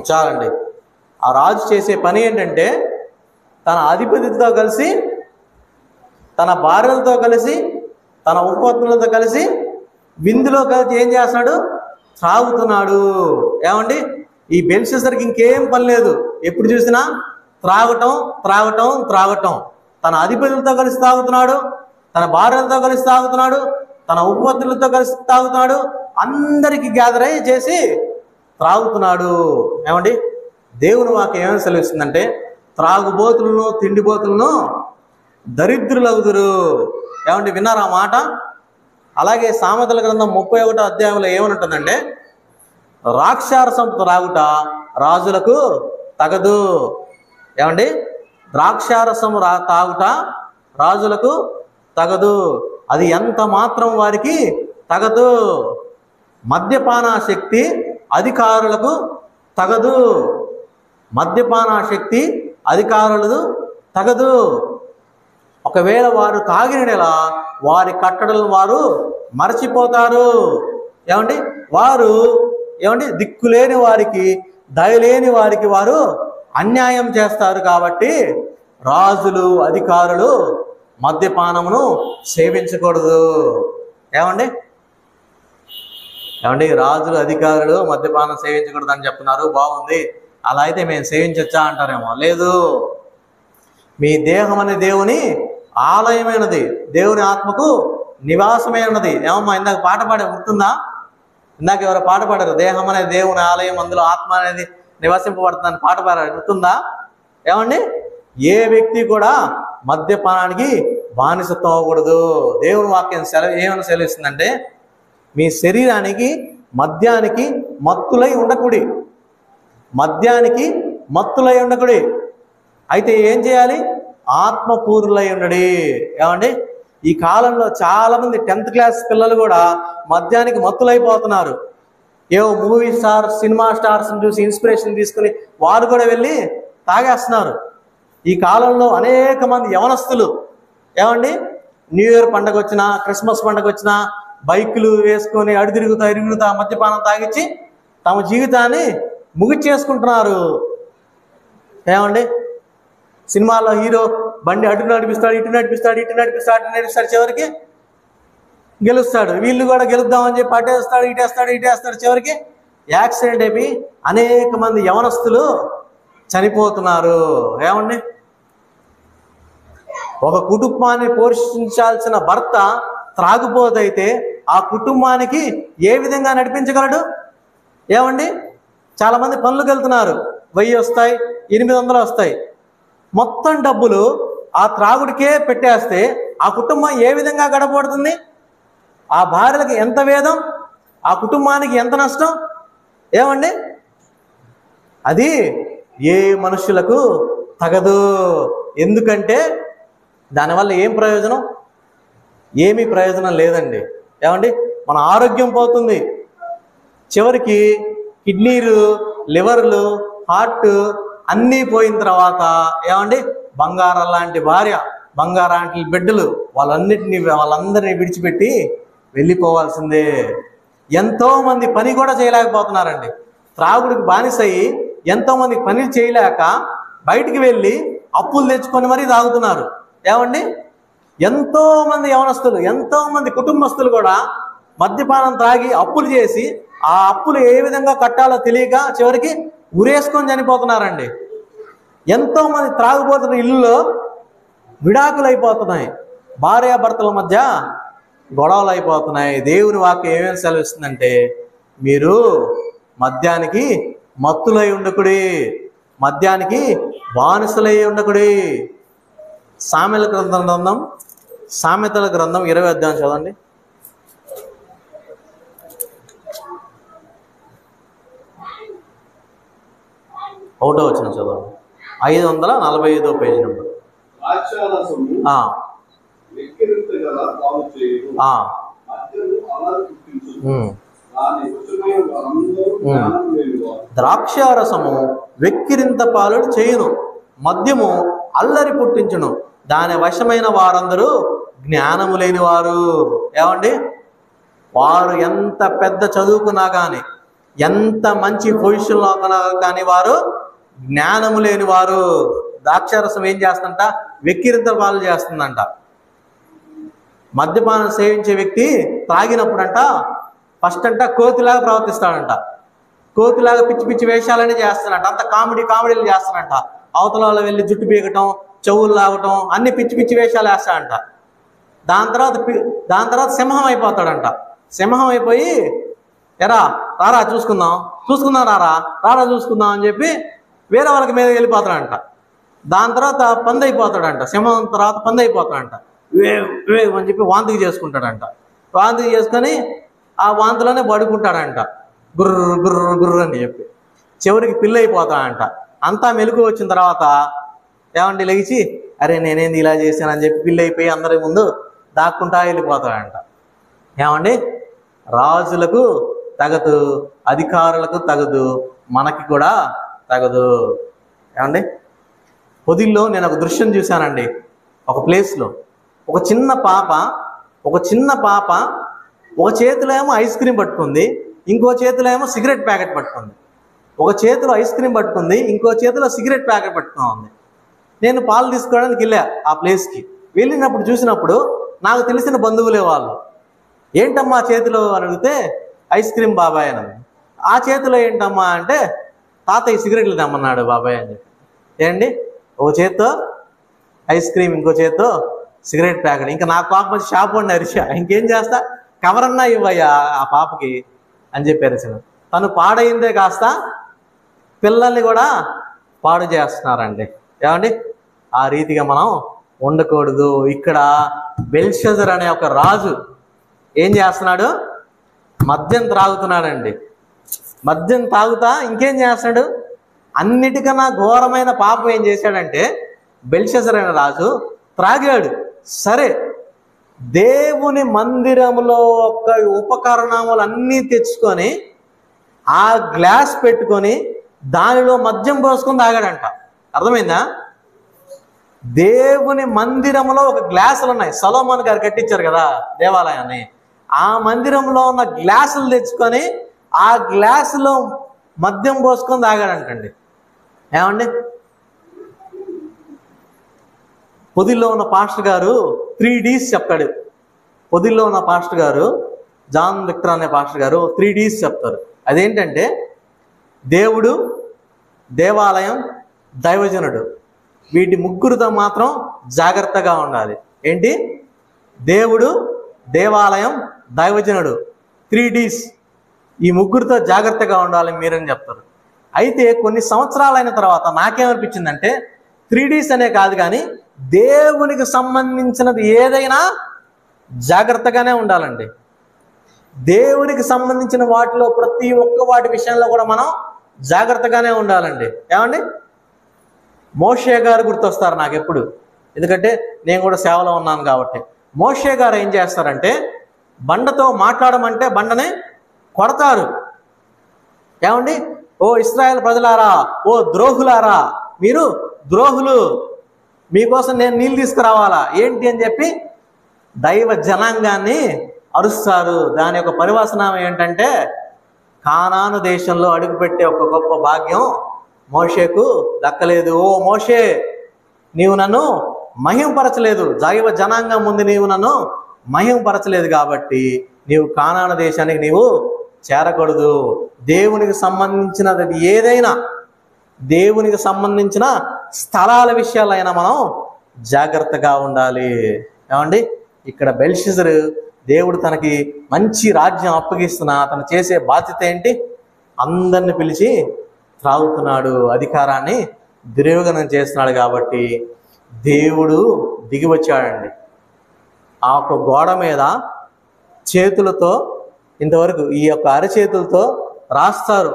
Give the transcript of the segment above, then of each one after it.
చాలండి. ఆ రాజు చేసే పని ఏంటంటే తన అధిపతితో కలిసి, తన భార్యలతో కలిసి, తన ఉపపత్నులతో కలిసి విందులో కలిసి ఏం చేస్తున్నాడు? త్రాగుతున్నాడు. ఏమండి, ఈ బెల్షస్సర్కి ఇంకేం పని లేదు, ఎప్పుడు చూసినా త్రాగటం త్రాగటం త్రాగటం. తన అధిపతులతో కలిసి తాగుతున్నాడు, తన భార్యలతో కలిసి తాగుతున్నాడు, తన ఉపపత్నులతో కలిసి తాగుతున్నాడు, అందరికి గ్యాదర్ అయ్యి చేసి త్రాగుతున్నాడు. ఏమండి, దేవుని వాక్యం ఏమని సెలవిస్తుందంటే త్రాగుబోతులను తిండిబోతులను దరిద్రులవుదురు. ఏమండి, విన్నారా మాట? అలాగే సామెతల గ్రంథం 31వ అధ్యాయంలో ఏమని ఉంటుందంటే ద్రాక్షారసం త్రాగుట రాజులకు తగదు. ఏమండి, ద్రాక్షారసం తాగుట రాజులకు తగదు, అది ఎంత మాత్రం వారికి తగదు. మద్యపానాశక్తి అధికారులకు తగదు, మద్యపానాశక్తి అధికారులకు తగదు. ఒకవేళ వారు తాగినలా వారి కట్టడలను వారు మరచిపోతారు. ఏమండి, వారు దిక్కులేని వారికి, దయలేని వారికి వారు అన్యాయం చేస్తారు. కాబట్టి రాజులు, అధికారులు మద్యపానమును సేవించకూడదు. ఏమండి, రాజులు, అధికారులు మద్యపానం సేవించకూడదు అని చెప్తున్నారు. బాగుంది, అలా అయితే మేము సేవించొచ్చా అంటారేమో. లేదు, మీ దేహం అనే దేవుని ఆలయమైనది, దేవుని ఆత్మకు నివాసమైనది. ఏమమ్మా, ఇందాక పాట పాడే గుర్తుందా? ఇందాక ఎవరో పాట పాడారు, దేహం అనే దేవుని ఆలయం, అందులో ఆత్మ అనేది నివసింపబడుతుందని పాట పాడారు, గుర్తుందా? ఏమండి, ఏ వ్యక్తి కూడా మద్యపానానికి బానిసత్వం అవ్వకూడదు. దేవుని వాక్యం ఏమని సెలవిస్తుందంటే మీ శరీరానికి మద్యానికి మత్తులై ఉండకూడి, మద్యానికి మత్తులై ఉండకూడి. అయితే ఏం చేయాలి? ఆత్మపూర్ణులై ఉండడి. ఏమండి, ఈ కాలంలో చాలామంది 10th క్లాస్ పిల్లలు కూడా మద్యానికి మత్తులైపోతున్నారు. ఏవో మూవీ స్టార్స్, సినిమా స్టార్స్ని చూసి ఇన్స్పిరేషన్ తీసుకుని వారు కూడా వెళ్ళి తాగేస్తున్నారు. ఈ కాలంలో అనేక మంది యవనస్తులు ఏమండి న్యూ ఇయర్ పండగ వచ్చినా, క్రిస్మస్ పండగ వచ్చినా బైకులు వేసుకొని ఇరుగుతా మద్యపానం తాగిచ్చి తమ జీవితాన్ని ముగిచ్చేసుకుంటున్నారు. ఏమండి, సినిమాలో హీరో బండి అటు నడిపిస్తాడు, ఇటు నడిపిస్తాడు, చివరికి గెలుస్తాడు. వీళ్ళు కూడా గెలుద్దామని చెప్పి అటేస్తాడు, ఇటేస్తాడు, చివరికి యాక్సిడెంట్ అయిపోయి అనేక మంది యవనస్తులు చనిపోతున్నారు. ఏమండి, ఒక కుటుంబాన్ని పోషించాల్సిన భర్త త్రాగుబోతైతే ఆ కుటుంబానికి ఏ విధంగా నడిపించగలడు? ఏమండి, చాలామంది పనులకు వెళ్తున్నారు, 1000 వస్తాయి, 800 వస్తాయి, మొత్తం డబ్బులు ఆ త్రాగుడికే పెట్టేస్తే ఆ కుటుంబం ఏ విధంగా గడపడుతుంది? ఆ భార్యలకు ఎంత వేదం, ఆ కుటుంబానికి ఎంత నష్టం? ఏమండి, అది ఏ మనుషులకు తగదు. ఎందుకంటే దానివల్ల ఏం ప్రయోజనం? ఏమీ ప్రయోజనం లేదండి. ఏమండి, మన ఆరోగ్యం పోతుంది, చివరికి కిడ్నీలు, లివర్లు, హార్ట్ అన్నీ పోయిన తర్వాత ఏమండి బంగారం లాంటి భార్య, బంగారాంటి బిడ్డలు వాళ్ళందరినీ విడిచిపెట్టి వెళ్ళిపోవాల్సిందే. ఎంతోమంది పని కూడా చేయలేకపోతున్నారండి. త్రాగుడికి బానిసయ్యి ఎంతోమంది పని చేయలేక బయటికి వెళ్ళి అప్పులు తెచ్చుకొని మరీ తాగుతున్నారు. ఏమండి, ఎంతోమంది యవనస్తులు, ఎంతోమంది కుటుంబస్తులు కూడా మద్యపానం త్రాగి అప్పులు చేసి ఆ అప్పులు ఏ విధంగా కట్టాలో తెలియక చివరికి ఉరేసుకొని చనిపోతున్నారండి. ఎంతోమంది త్రాగుబోతున్న ఇల్లులో విడాకులు అయిపోతున్నాయి, భార్యాభర్తల మధ్య గొడవలు అయిపోతున్నాయి. దేవుని వాక్యం ఏమేమి సెలవిస్తుందంటే మీరు మద్యానికి మత్తులై ఉండకుడి, మద్యానికి బానిసలై ఉండకుడి. సామెతల గ్రంథం 20వ అధ్యాయం చదవండి. 1వ వచనం చదవండి. 545వ పేజీ నెంబర్. ద్రాక్షారసము వెక్కిరింత పాలు చేయును, మద్యము అల్లరి పుట్టించును, దాని వశమైన వారందరూ జ్ఞానము లేని వారు. ఏమండి, వారు ఎంత పెద్ద చదువుకున్నా కానీ, ఎంత మంచి పొజిషన్లో కానీ వారు జ్ఞానము లేని వారు. ద్రాక్షారసం ఏం చేస్తుందంట? వెక్కిరింతల పాలు చేస్తుందంట. మద్యపానం సేవించే వ్యక్తి త్రాగినప్పుడంట ఫస్ట్ అంట కోతిలాగా ప్రవర్తిస్తాడంట. కోతిలాగా పిచ్చి పిచ్చి వేషాలనే చేస్తాడంట. అంత కామెడీలు చేస్తాడంట. అవతల వాళ్ళు వెళ్ళి జుట్టు పీకటం, చెవులు లాగటం, అన్ని పిచ్చి పిచ్చి వేషాలు వేస్తాడంట. దాని తర్వాత సింహం అయిపోతాడంట. సింహం అయిపోయి ఎరా రారా చూసుకుందాం రారా చూసుకుందాం అని చెప్పి వేరే వాళ్ళకి మీద వెళ్ళిపోతాడంట. దాని తర్వాత పంది అయిపోతాడంట. సింహం తర్వాత పంది అయిపోతాడంట. అని చెప్పి వాంతికి చేసుకుంటాడంట. వాంతికి చేసుకొని ఆ వాంతిలోనే పడుకుంటాడంట. గుర్రు అని చెప్పి చివరికి పిల్ల అయిపోతాడంట. అంతా మెలకు వచ్చిన తర్వాత ఏమండి లేచి అరే నేనేంది ఇలా చేశానని చెప్పి పిల్ల అయిపోయి అందరి ముందు దాక్కుంటా వెళ్ళిపోతాడంట. ఏమండి, రాజులకు తగదు, అధికారులకు తగదు, మనకి కూడా తగదు. ఏమండి, పొదిల్లో నేను ఒక దృశ్యం చూశానండి. ఒక ప్లేస్లో ఒక చిన్న పాప ఒక చేతిలో ఏమో ఐస్ క్రీమ్ పట్టుకుంది, ఇంకో చేతిలో ఏమో సిగరెట్ ప్యాకెట్ పట్టుకుంది. ఒక చేతిలో ఐస్ క్రీమ్ పట్టుకుంది, ఇంకో చేతిలో సిగరెట్ ప్యాకెట్ పట్టుకుంది. నేను పాలు తీసుకోవడానికి వెళ్ళా ఆ ప్లేస్కి. వెళ్ళినప్పుడు చూసినప్పుడు నాకు తెలిసిన బంధువులే వాళ్ళు. ఏంటమ్మా చేతిలో అని అడిగితే ఐస్ క్రీమ్ బాబాయ్ అని. ఆ చేతిలో ఏంటమ్మా అంటే తాతయ్య సిగరెట్లు తెమ్మన్నాడు బాబాయ్ అని చెప్పి. ఏంటి, ఒక చేత్తో ఐస్ క్రీమ్, ఇంకో చేత్తో సిగరెట్ ప్యాకెట్. ఇంకా నాకు పాప వచ్చి షాప్ ఉండి అరిచా, ఇంకేం చేస్తా, కవరన్నా ఇవ్వయ్యా ఆ పాపకి అని చెప్పి అరిచిన. తను పాడైందే కాస్త పిల్లల్ని కూడా పాడు చేస్తున్నారండి. ఏమండి, ఆ రీతిగా మనం ఉండకూడదు. ఇక్కడ బెల్షజర్ అనే ఒక రాజు ఏం చేస్తున్నాడు? మద్యం త్రాగుతున్నాడండి. మద్యం తాగుతా ఇంకేం చేస్తున్నాడు? అన్నిటికన్నా ఘోరమైన పాపం ఏం చేశాడంటే బెల్షజర్ అనే రాజు త్రాగాడు. సరే, దేవుని మందిరంలో ఒక ఉపకరణములు అన్నీ తెచ్చుకొని ఆ గ్లాస్ పెట్టుకొని దానిలో మద్యం పోసుకొని తాగాడంట. అర్థమైందా? దేవుని మందిరంలో ఒక గ్లాసులు ఉన్నాయి. సొలొమోన్ గారు కట్టించారు కదా దేవాలయాన్ని. ఆ మందిరంలో ఉన్న గ్లాసులు తెచ్చుకొని ఆ గ్లాసులో మద్యం పోసుకొని తాగాడంటండి. ఏమండి, పొదిల్లో ఉన్న పాస్టర్ గారు 3Ds చెప్తాడు. పొదిల్లో ఉన్న పాస్టర్ గారు జాన్ విక్టర్ అనే పాస్టర్ గారు 3Ds చెప్తారు. అదేంటంటే దేవుడు, దేవాలయం, దైవజనుడు. వీటి ముగ్గురుతో మాత్రం జాగ్రత్తగా ఉండాలి. ఏంటి? దేవుడు, దేవాలయం, దైవజనుడు, 3Ds. ఈ ముగ్గురితో జాగ్రత్తగా ఉండాలి మీరని చెప్తారు. అయితే కొన్ని సంవత్సరాలైన తర్వాత నాకేమనిపించిందంటే 3Ds అనే కాదు కానీ దేవునికి సంబంధించినది ఏదైనా జాగ్రత్తగానే ఉండాలండి. దేవునికి సంబంధించిన వాటిలో ప్రతి ఒక్క వాటి విషయంలో కూడా మనం జాగ్రత్తగానే ఉండాలండి. ఏమండి, మోషే గారు గుర్తొస్తారు నాకు ఎప్పుడు, ఎందుకంటే నేను కూడా సేవలో ఉన్నాను కాబట్టి. మోషే గారు ఏం చేస్తారంటే బండతో మాట్లాడమంటే బండని కొడతారు. ఏమండి, ఓ ఇశ్రాయేలు ప్రజలారా, ఓ ద్రోహులారా, మీరు ద్రోహులు, మీకోసం నేను నీళ్ళు తీసుకురావాలా ఏంటి అని చెప్పి దైవ జనాంగాన్ని అరుస్తారు. దాని యొక్క పరివాసనామం ఏంటంటే కానాను దేశంలో అడుగుపెట్టే ఒక గొప్ప భాగ్యం మోషేకు దక్కలేదు. ఓ మోషే, నీవు నన్ను మహింపరచలేదు, దైవ జనాంగం ముందు నీవు నన్ను మహింపరచలేదు కాబట్టి నీవు కానాను దేశానికి నీవు చేరకూడదు. దేవునికి సంబంధించినది ఏదైనా, దేవునికి సంబంధించిన స్థలాల విషయాలైనా మనం జాగ్రత్తగా ఉండాలి. ఏమండి, ఇక్కడ బెల్షజర్ దేవుడు తనకి మంచి రాజ్యం అప్పగిస్తున్నా తను చేసే బాధ్యత ఏంటి? అందరిని పిలిచి త్రాగుతున్నాడు, అధికారాన్ని దుర్యోగనం చేస్తున్నాడు. కాబట్టి దేవుడు దిగి వచ్చాడండి. ఆ ఒక గోడ మీద చేతులతో, ఇంతవరకు ఈ యొక్క అరచేతులతో రాస్తారు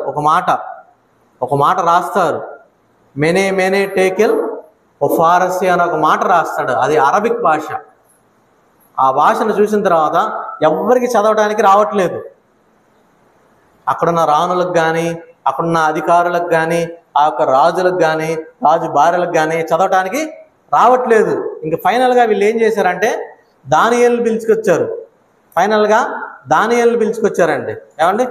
ఒక మాట రాస్తారు. మెనే మెనే టేకెల్ ఓ ఫారసీ అని ఒక మాట రాస్తాడు. అది అరబిక్ భాష. ఆ భాషను చూసిన తర్వాత ఎవరికి చదవడానికి రావట్లేదు. అక్కడున్న రాణులకు కానీ, అక్కడున్న అధికారులకు కానీ, ఆ యొక్క రాజులకు కానీ, రాజు భార్యలకు కానీ చదవటానికి రావట్లేదు. ఇంక ఫైనల్గా వీళ్ళు ఏం చేశారంటే దానియేలుని పిలుచుకొచ్చారు. ఫైనల్గా దానియేలుని పిలుచుకొచ్చారండి. ఏమండి,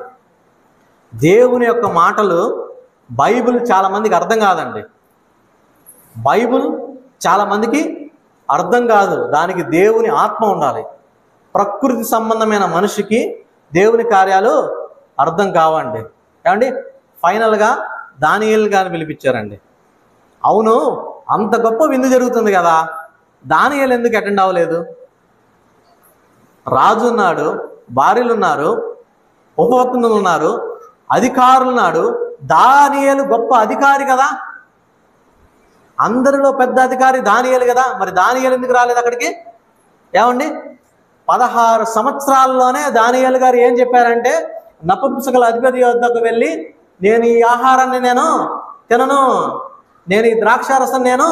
దేవుని యొక్క మాటలు, బైబిల్ చాలామందికి అర్థం కాదండి. బైబిల్ చాలామందికి అర్థం కాదు. దానికి దేవుని ఆత్మ ఉండాలి. ప్రకృతి సంబంధమైన మనిషికి దేవుని కార్యాలు అర్థం కావండి. ఏమండి, ఫైనల్గా దానియేలు గారిని పిలిపించారండి. అవును, అంత గొప్ప విందు జరుగుతుంది కదా, దానియేలు ఎందుకు అటెండ్ అవ్వలేదు? రాజు ఉన్నాడు, భార్యలు ఉన్నారు, ఉపపత్నులు ఉన్నారు, అధికారులు ఉన్నాడు. దానియేలు గొప్ప అధికారి కదా, అందరిలో పెద్ద అధికారి దానియేలు కదా. మరి దానియేలు ఎందుకు రాలేదు అక్కడికి? ఏమండి, 16 సంవత్సరాల్లోనే దానియేలు గారు ఏం చెప్పారంటే, నపుంసకుల అధిపతి వద్దకు వెళ్ళి, నేను ఈ ఆహారాన్ని నేను తినను, నేను ఈ ద్రాక్షారసం నేను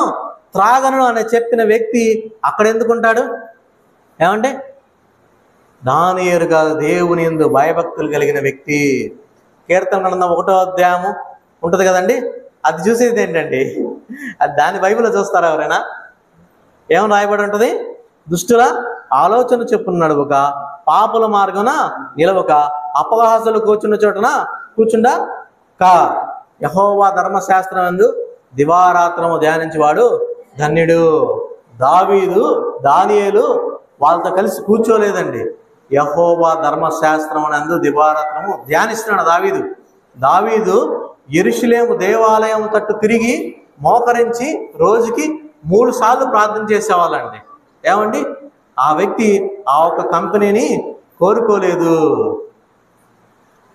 త్రాగను అని చెప్పిన వ్యక్తి అక్కడ ఎందుకుంటాడు? ఏమంటే, దానియేలు గారు దేవుని యందు భయభక్తులు కలిగిన వ్యక్తి. కీర్తన గ్రంథం 1వ అధ్యాయము ఉంటుంది కదండి, అది చూసేది ఏంటండి? అది దాని బైబిల్లో చూస్తారా ఎవరైనా? ఏమని రాయబడి ఉంటుంది? దుష్టుల ఆలోచన చెప్పున నడువక, పాపుల మార్గమున నిలవక, అపహాసులు కూర్చున్న చోటన కూర్చుండా కా, యెహోవా ధర్మశాస్త్రం యందు దివారాత్రము ధ్యానించేవాడు ధన్యుడు. దానియేలు వాళ్ళతో కలిసి కూర్చోలేదండి. యెహోవా ధర్మశాస్త్రం నందు దివారాత్రము ధ్యానిస్తున్నాడు దావీదు యెరూషలేము దేవాలయం తట్టు తిరిగి మోకరించి రోజుకి 3 సార్లు ప్రార్థన చేసేవాళ్ళండి. ఏమండి, ఆ వ్యక్తి ఆ ఒక్క కంపెనీని కోరుకోలేదు.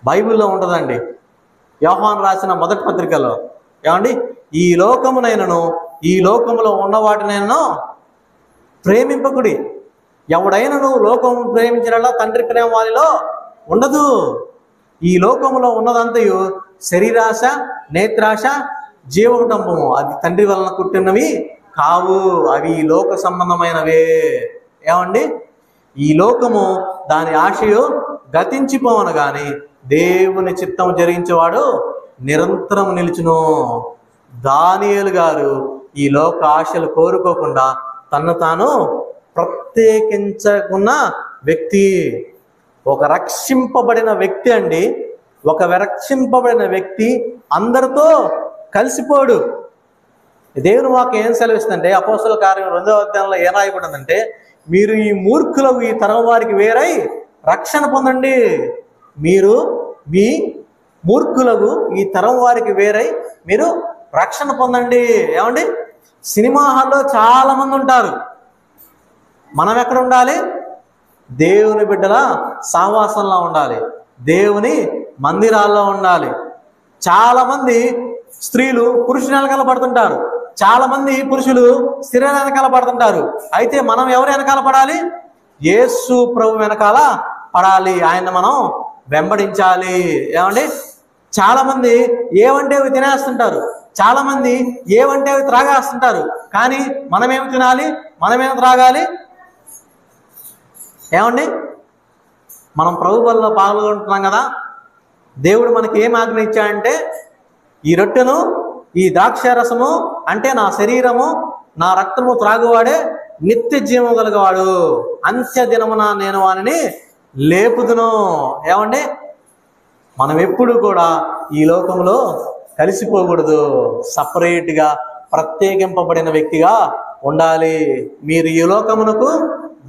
బైబిల్లో ఉంటుందండి, యోహాను రాసిన మొదటి పత్రికలో. ఏమండి, ఈ లోకమునైనను ఈ లోకములో ఉన్న వాటినైనను ప్రేమింపకుడి, ఎవడైనను లోకము ప్రేమించినలా తండ్రి ప్రేమ వారిలో ఉండదు. ఈ లోకములో ఉన్నదంతయు శరీరాశ, నేత్రాశ, జీవకుటంబము, అది తండ్రి వలన పుట్టినవి కావు, అవి ఈ లోక సంబంధమైనవే. ఏమండి, ఈ లోకము దాని ఆశయు గతించిపోవను గాని దేవుని చిత్తము జరిగించేవాడు నిరంతరం నిలుచును. దానియేలు గారు ఈ లోక ఆశలు కోరుకోకుండా తన్ను తాను ప్రత్యేకించుకున్న వ్యక్తి. ఒక రక్షింపబడిన వ్యక్తి అండి, ఒక రక్షింపబడిన వ్యక్తి అందరితో కలిసిపోడు. దేవుని వాక్యం ఏం సెలవిస్తుందంటే, అపోస్తల కార్యం 2వ అధ్యాయంలో ఏం రాయబడిందంటే, మీరు ఈ మూర్ఖులకు ఈ తరం వారికి వేరై రక్షణ పొందండి. మీరు మీ మూర్ఖులకు ఈ తరం వారికి వేరై మీరు రక్షణ పొందండి. ఏమండి, సినిమా హాల్లో చాలా మంది ఉంటారు. మనం ఎక్కడ ఉండాలి? దేవుని బిడ్డల సహవాసంలో ఉండాలి, దేవుని మందిరాల్లో ఉండాలి. చాలా మంది స్త్రీలు పురుషుని వెనకాల పడుతుంటారు, చాలా మంది పురుషులు స్త్రీల వెనకాల పడుతుంటారు. అయితే మనం ఎవరు వెనకాల పడాలి? యేసు ప్రభు వెనకాల పడాలి, ఆయన మనం వెంబడించాలి. ఏమండి, చాలా మంది ఏవంటే అవి తినేస్తుంటారు, చాలా మంది ఏవంటే అవి త్రాగేస్తుంటారు. కానీ మనమేమి తినాలి, మనమేమి త్రాగాలి? ఏమండి, మనం ప్రభు బలిలో పాల్గొంటున్నాం కదా. దేవుడు మనకి ఏం ఆజ్ఞ ఇచ్చాడంటే, ఈ రొట్టెను ఈ ద్రాక్షారసము అంటే నా శరీరము నా రక్తము త్రాగువాడే నిత్య జీవము గలగవాడు, అంత్య దినమున నేను వానిని లేపుదును. ఏమండి, మనం ఎప్పుడు కూడా ఈ లోకంలో కలిసిపోకూడదు, సపరేట్గా ప్రత్యేకింపబడిన వ్యక్తిగా ఉండాలి. మీరు ఈ లోకమునకు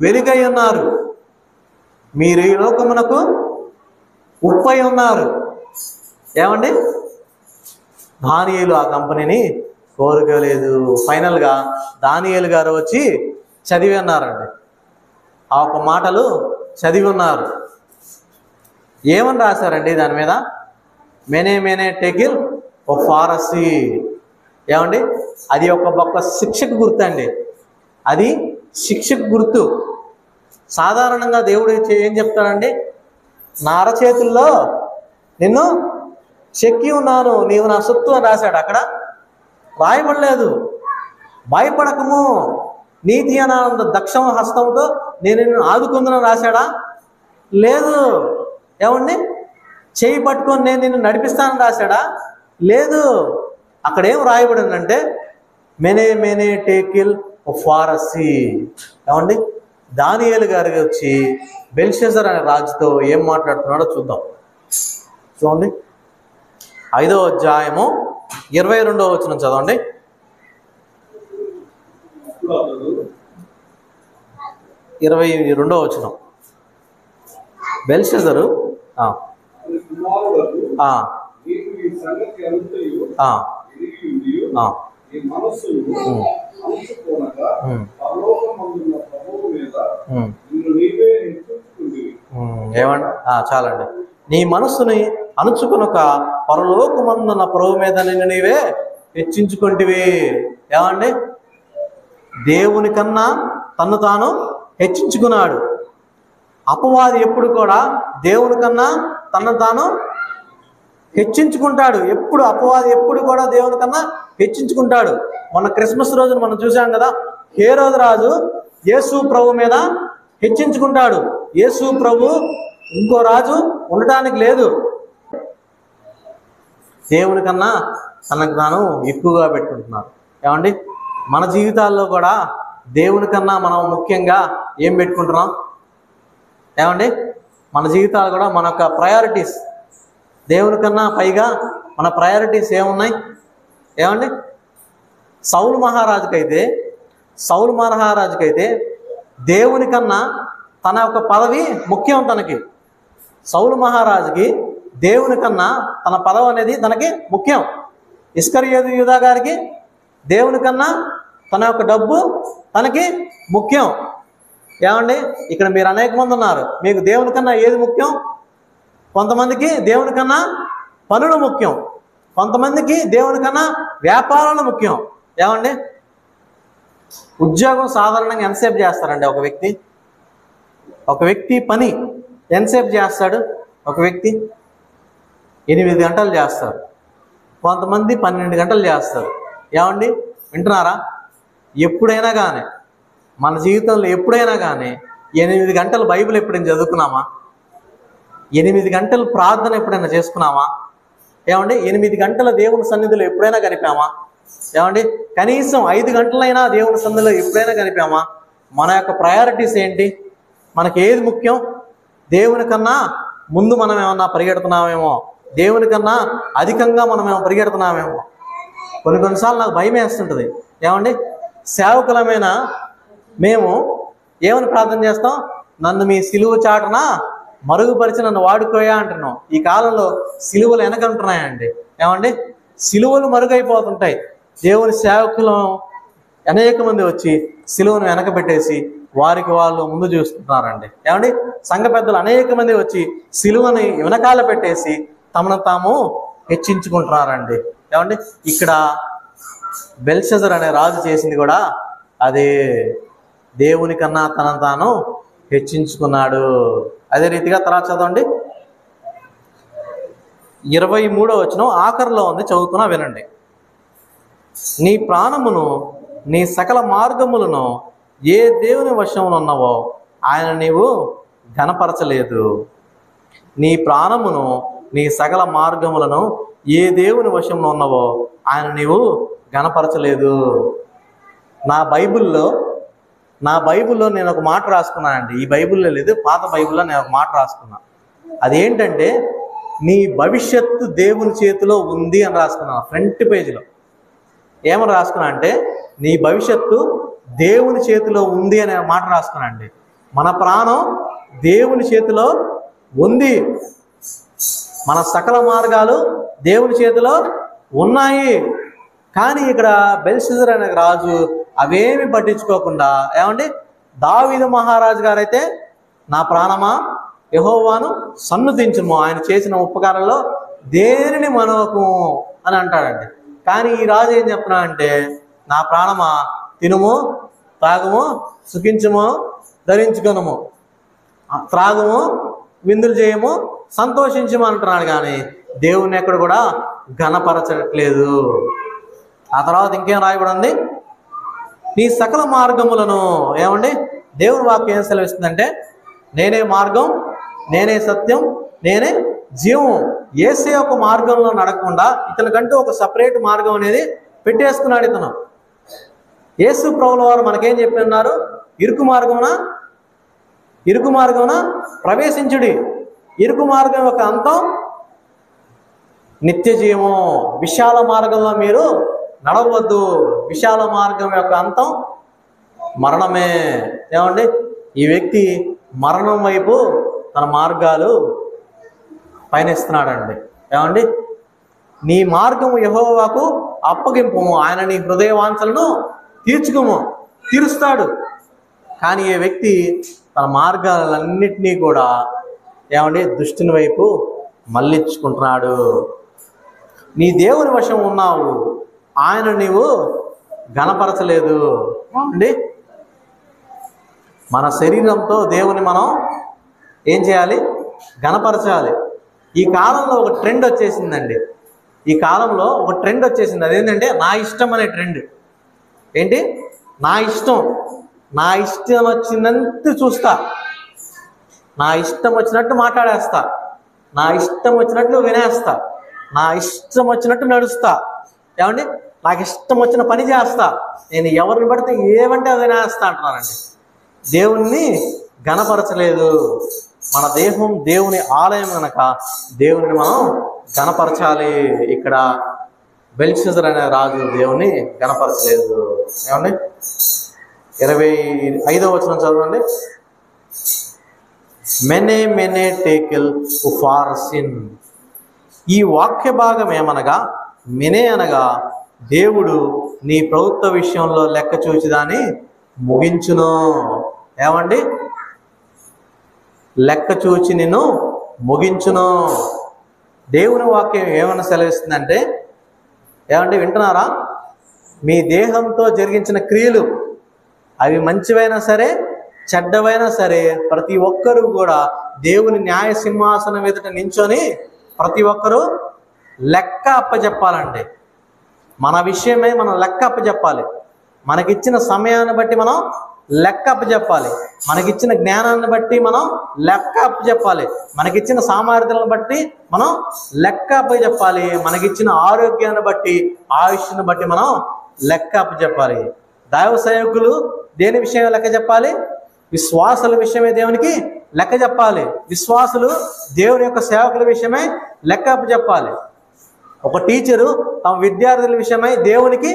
వెలుగై ఉన్నారు, మీరు ఈ లోకమునకు ఉప్పై ఉన్నారు. ఏమండి, దానియేలు ఆ కంపెనీని కోరుకోలేదు. ఫైనల్గా దానియేలు గారు వచ్చి చదివి ఉన్నారండి, ఆ ఒక్క మాటలు చదివి ఉన్నారు. ఏమని రాశారండి దాని మీద? మెనే టెకిల్ ఓ ఫారసీ. ఏమండి, అది ఒక శిక్షకు గుర్తు అండి, అది శిక్షకు గుర్తు. సాధారణంగా దేవుడు ఏం చెప్తాడండి? నా అరచేతుల్లో నిన్ను చెక్కి ఉన్నాను, నీవు నా సొత్తు అని రాశాడు. అక్కడ రాయబడలేదు భయపడకము, నీతి అనానంద దక్షమ హస్తంతో నేను నిన్ను ఆదుకుందని రాశాడా? లేదు. ఏమండి, చేయి పట్టుకొని నేను నిన్ను నడిపిస్తానని రాశాడా? లేదు. అక్కడ ఏం రాయబడిందంటే మెనే టేకిల్ ఫారసీ. ఏమండి, దానియేలు గారికి వచ్చి బెల్షెజర్ అనే రాజుతో ఏం మాట్లాడుతున్నాడో చూద్దాం. చూడండి, 5వ అధ్యాయము 22వ వచనం చదవండి. 22వ వచనం. బెల్షెజరు ఏమండి, చాలండి. నీ మనస్సుని అణుచుకొనక పరలోకమందున్న ప్రభువు మీద నిన్ను నీవే హెచ్చించుకుంటివి. ఏమండి, దేవుని కన్నా తన్ను తాను హెచ్చించుకున్నాడు. అపవాది ఎప్పుడు కూడా దేవుని కన్నా తనను తాను హెచ్చించుకుంటాడు. అపవాది ఎప్పుడు కూడా దేవుని కన్నా హెచ్చించుకుంటాడు. మొన్న క్రిస్మస్ రోజున మనం చూసాం కదా, హేరోదు రాజు యేసు ప్రభు మీద హెచ్చించుకుంటాడు. యేసు ప్రభు ఇంకో రాజు ఉండటానికి లేదు. దేవుని కన్నా తనకు తాను ఎక్కువగా పెట్టుకుంటున్నారు. ఏమండి, మన జీవితాల్లో కూడా దేవుని కన్నా మనం ముఖ్యంగా ఏం పెట్టుకుంటున్నాం? ఏమండి, మన జీవితాలు కూడా మన యొక్క ప్రయారిటీస్ దేవుని కన్నా పైగా మన ప్రయారిటీస్ ఏమున్నాయి? ఏమండి, సౌలు మహారాజుకైతే దేవుని కన్నా తన యొక్క పదవి ముఖ్యం తనకి. సౌలు మహారాజుకి దేవుని కన్నా తన పదవి అనేది తనకి ముఖ్యం. ఇస్కరియోతు యూదా గారికి దేవుని కన్నా తన యొక్క డబ్బు తనకి ముఖ్యం. ఏమండి, ఇక్కడ మీరు అనేక మంది ఉన్నారు. మీకు దేవుని కన్నా ఏది ముఖ్యం? కొంతమందికి దేవుని కన్నా పనులు ముఖ్యం, కొంతమందికి దేవుని కన్నా వ్యాపారాలు ముఖ్యం. ఏమండి, ఉద్యోగం సాధారణంగా ఎంతసేపు చేస్తారండి? ఒక వ్యక్తి పని ఎంతసేపు చేస్తాడు? ఒక వ్యక్తి 8 గంటలు చేస్తారు, కొంతమంది 12 గంటలు చేస్తారు. ఏమండి, వింటున్నారా? ఎప్పుడైనా కానీ మన జీవితంలో 8 గంటలు బైబిల్ ఎప్పుడైనా చదువుకున్నామా? 8 గంటలు ప్రార్థన ఎప్పుడైనా చేసుకున్నామా? ఏమండి, 8 గంటల దేవుని సన్నిధిలో ఎప్పుడైనా గడిపామా? ఏమండి, కనీసం 5 గంటలైనా దేవుని సన్నిధిలో ఎప్పుడైనా గడిపామా? మన యొక్క ప్రయారిటీస్ ఏంటి? మనకి ఏది ముఖ్యం? దేవుని కన్నా ముందు మనం ఏమన్నా పరిగెడుతున్నామేమో, దేవుని కన్నా అధికంగా మనం ఏమో పరిగెడుతున్నామేమో. కొన్నిసార్లు నాకు భయం వేస్తుంటుంది. ఏమండి, సేవకులమైన మేము ఏమని ప్రార్థన చేస్తాం? నన్ను మీ సిలువ చాటున మరుగుపరిచి నన్ను వాడుకోయా అంటున్నాం. ఈ కాలంలో సిలువలు వెనకంటున్నాయండి. ఏమండి, సిలువలు మరుగైపోతుంటాయి. దేవుని సేవకులు అనేక మంది వచ్చి సిలువను వెనక పెట్టేసి వారికి వాళ్ళు ముందు చూస్తున్నారండి. ఏమండి, సంఘ పెద్దలు అనేక మంది వచ్చి సిలువని వెనకాల పెట్టేసి తమను తాము హెచ్చించుకుంటున్నారండి. ఏమండి, ఇక్కడ బెల్షెజర్ అనే రాజు చేసింది కూడా అదే. దేవుని కన్నా తనను తాను హెచ్చించుకున్నాడు. అదే రీతిగా తర్వాత చదవండి, 23వ వచనం ఆఖరిలో ఉంది, చదువుతున్నా వినండి. నీ ప్రాణమును నీ సకల మార్గములను ఏ దేవుని వశంలో ఉన్నావో ఆయన నీవు ఘనపరచలేదు. నీ ప్రాణమును నీ సకల మార్గములను ఏ దేవుని వశంలో ఉన్నావో ఆయన నీవు ఘనపరచలేదు. నా బైబిల్లో నేను ఒక మాట రాసుకున్నానండి. ఈ బైబిల్లో లేదు, పాత బైబిల్లో నేను ఒక మాట రాసుకున్నా. అదేంటంటే, నీ భవిష్యత్తు దేవుని చేతిలో ఉంది అని రాసుకున్నాను. ఫ్రంట్ పేజీలో ఏమని రాసుకున్నా అంటే, నీ భవిష్యత్తు దేవుని చేతిలో ఉంది అనే మాట రాసుకున్నా అండి. మన ప్రాణం దేవుని చేతిలో ఉంది, మన సకల మార్గాలు దేవుని చేతిలో ఉన్నాయి. కానీ ఇక్కడ బెల్షెజర్ అనే రాజు అవేమి పట్టించుకోకుండా, ఏమండి, దావీదు మహారాజు గారైతే నా ప్రాణమా యెహోవాను సన్నుతించుము, ఆయన చేసిన ఉపకారంలో దేనిని మనకు అని అంటాడండి. కానీ ఈ రాజు ఏం చెప్తున్నా అంటే, నా ప్రాణమా తినుము, తాగుము, సుఖించుము, ధరించుకొనుము, త్రాగుము, విందులు చేయము, సంతోషించము అంటున్నాడు. కానీ దేవుణ్ణి ఎక్కడ కూడా ఘనపరచట్లేదు. ఆ తర్వాత ఇంకేం రాయబడి ఉంది? నీ సకల మార్గములను, ఏమండి, దేవుని వాక్యం ఏం సెలవిస్తుందంటే, నేనే మార్గం, నేనే సత్యం, నేనే జీవం. యేసే ఒక మార్గంలో నడకుండా ఇతనికంటూ ఒక సపరేట్ మార్గం అనేది పెట్టేసుకున్నాడు ఇతను. యేసు ప్రభువుల వారు మనకేం చెప్పిన్నారు? ఇరుకు మార్గమున ప్రవేశించుడి. ఇరుకు మార్గం యొక్క అంతం నిత్య జీవం. విశాల మార్గంలో మీరు నడవద్దు. విశాల మార్గం యొక్క అంతం మరణమే. ఏమండి, ఈ వ్యక్తి మరణం వైపు తన మార్గాలు పయనిస్తున్నాడండి. ఏమండి, నీ మార్గము యెహోవాకు అప్పగింపుము, ఆయన నీ హృదయ వాంఛలను తీరుస్తాడు. కానీ ఈ వ్యక్తి తన మార్గాలన్నింటినీ కూడా ఏమండి దుష్టుని వైపు మళ్ళించుకుంటున్నాడు. నీ దేవుని వశం ఉన్నావు, ఆయన నీవు ఘనపరచలేదు. అండి, మన శరీరంతో దేవుని మనం ఏం చేయాలి? ఘనపరచాలి. ఈ కాలంలో ఒక ట్రెండ్ వచ్చేసిందండి. ఈ కాలంలో ఒక ట్రెండ్ వచ్చేసింది. అదేంటంటే నా ఇష్టం అనే ట్రెండ్. ఏంటి? నా ఇష్టం వచ్చినంత చూస్తా, నా ఇష్టం వచ్చినట్టు మాట్లాడేస్తా, నా ఇష్టం వచ్చినట్టు వినేస్తా, నా ఇష్టం వచ్చినట్టు నడుస్తా. ఏమండి, నాకు ఇష్టం వచ్చిన పని చేస్తా, నేను ఎవరిని పడితే ఏమంటే అది వినేస్తా అంటున్నానండి. దేవుణ్ణి ఘనపరచలేదు. మన దేహం దేవుని ఆలయం కనుక దేవుని మనం ఘనపరచాలి. ఇక్కడ బెల్షస్సర్ అనే రాజు దేవుని ఘనపరచలేదు. ఏమండి, 25వ వచనం చదవండి. మెనే టేకిల్ ఉఫార్సిన్. ఈ వాక్య భాగం ఏమనగా, మెనే అనగా దేవుడు నీ ప్రభుత్వ విషయంలో లెక్క చూచిదాన్ని ముగించును. ఏమండి, లెక్క చూచి నిన్ను ముగించును. దేవుని వాక్యం ఏమని సెలవిస్తుందంటే, ఏమండి వింటున్నారా? మీ దేహంతో జరిగించిన క్రియలు అవి మంచివైనా సరే చెడ్డవైనా సరే ప్రతి ఒక్కరూ కూడా దేవుని న్యాయ సింహాసనం ఎదుట నించొని ప్రతి ఒక్కరూ లెక్క అప్పచెప్పాలండి. మన విషయమై మనం లెక్క అప్పచెప్పాలి. మనకిచ్చిన సమయాన్ని బట్టి మనం లెక్క అప్పచెప్పాలి. మనకిచ్చిన జ్ఞానాన్ని బట్టి మనం లెక్క అప్పచెప్పాలి. మనకిచ్చిన సామర్థ్యాలను బట్టి మనం లెక్క అప్పచెప్పాలి. మనకిచ్చిన ఆరోగ్యాన్ని బట్టి ఆయుష్ని బట్టి మనం లెక్క అప్పచెప్పాలి. దైవ సేవకులు దేని విషయమే లెక్క చెప్పాలి? విశ్వాసుల విషయమే దేవునికి లెక్క చెప్పాలి. విశ్వాసులు దేవుని యొక్క సేవకుల విషయమై లెక్క అప్పచెప్పాలి. ఒక టీచరు తమ విద్యార్థుల విషయమై దేవునికి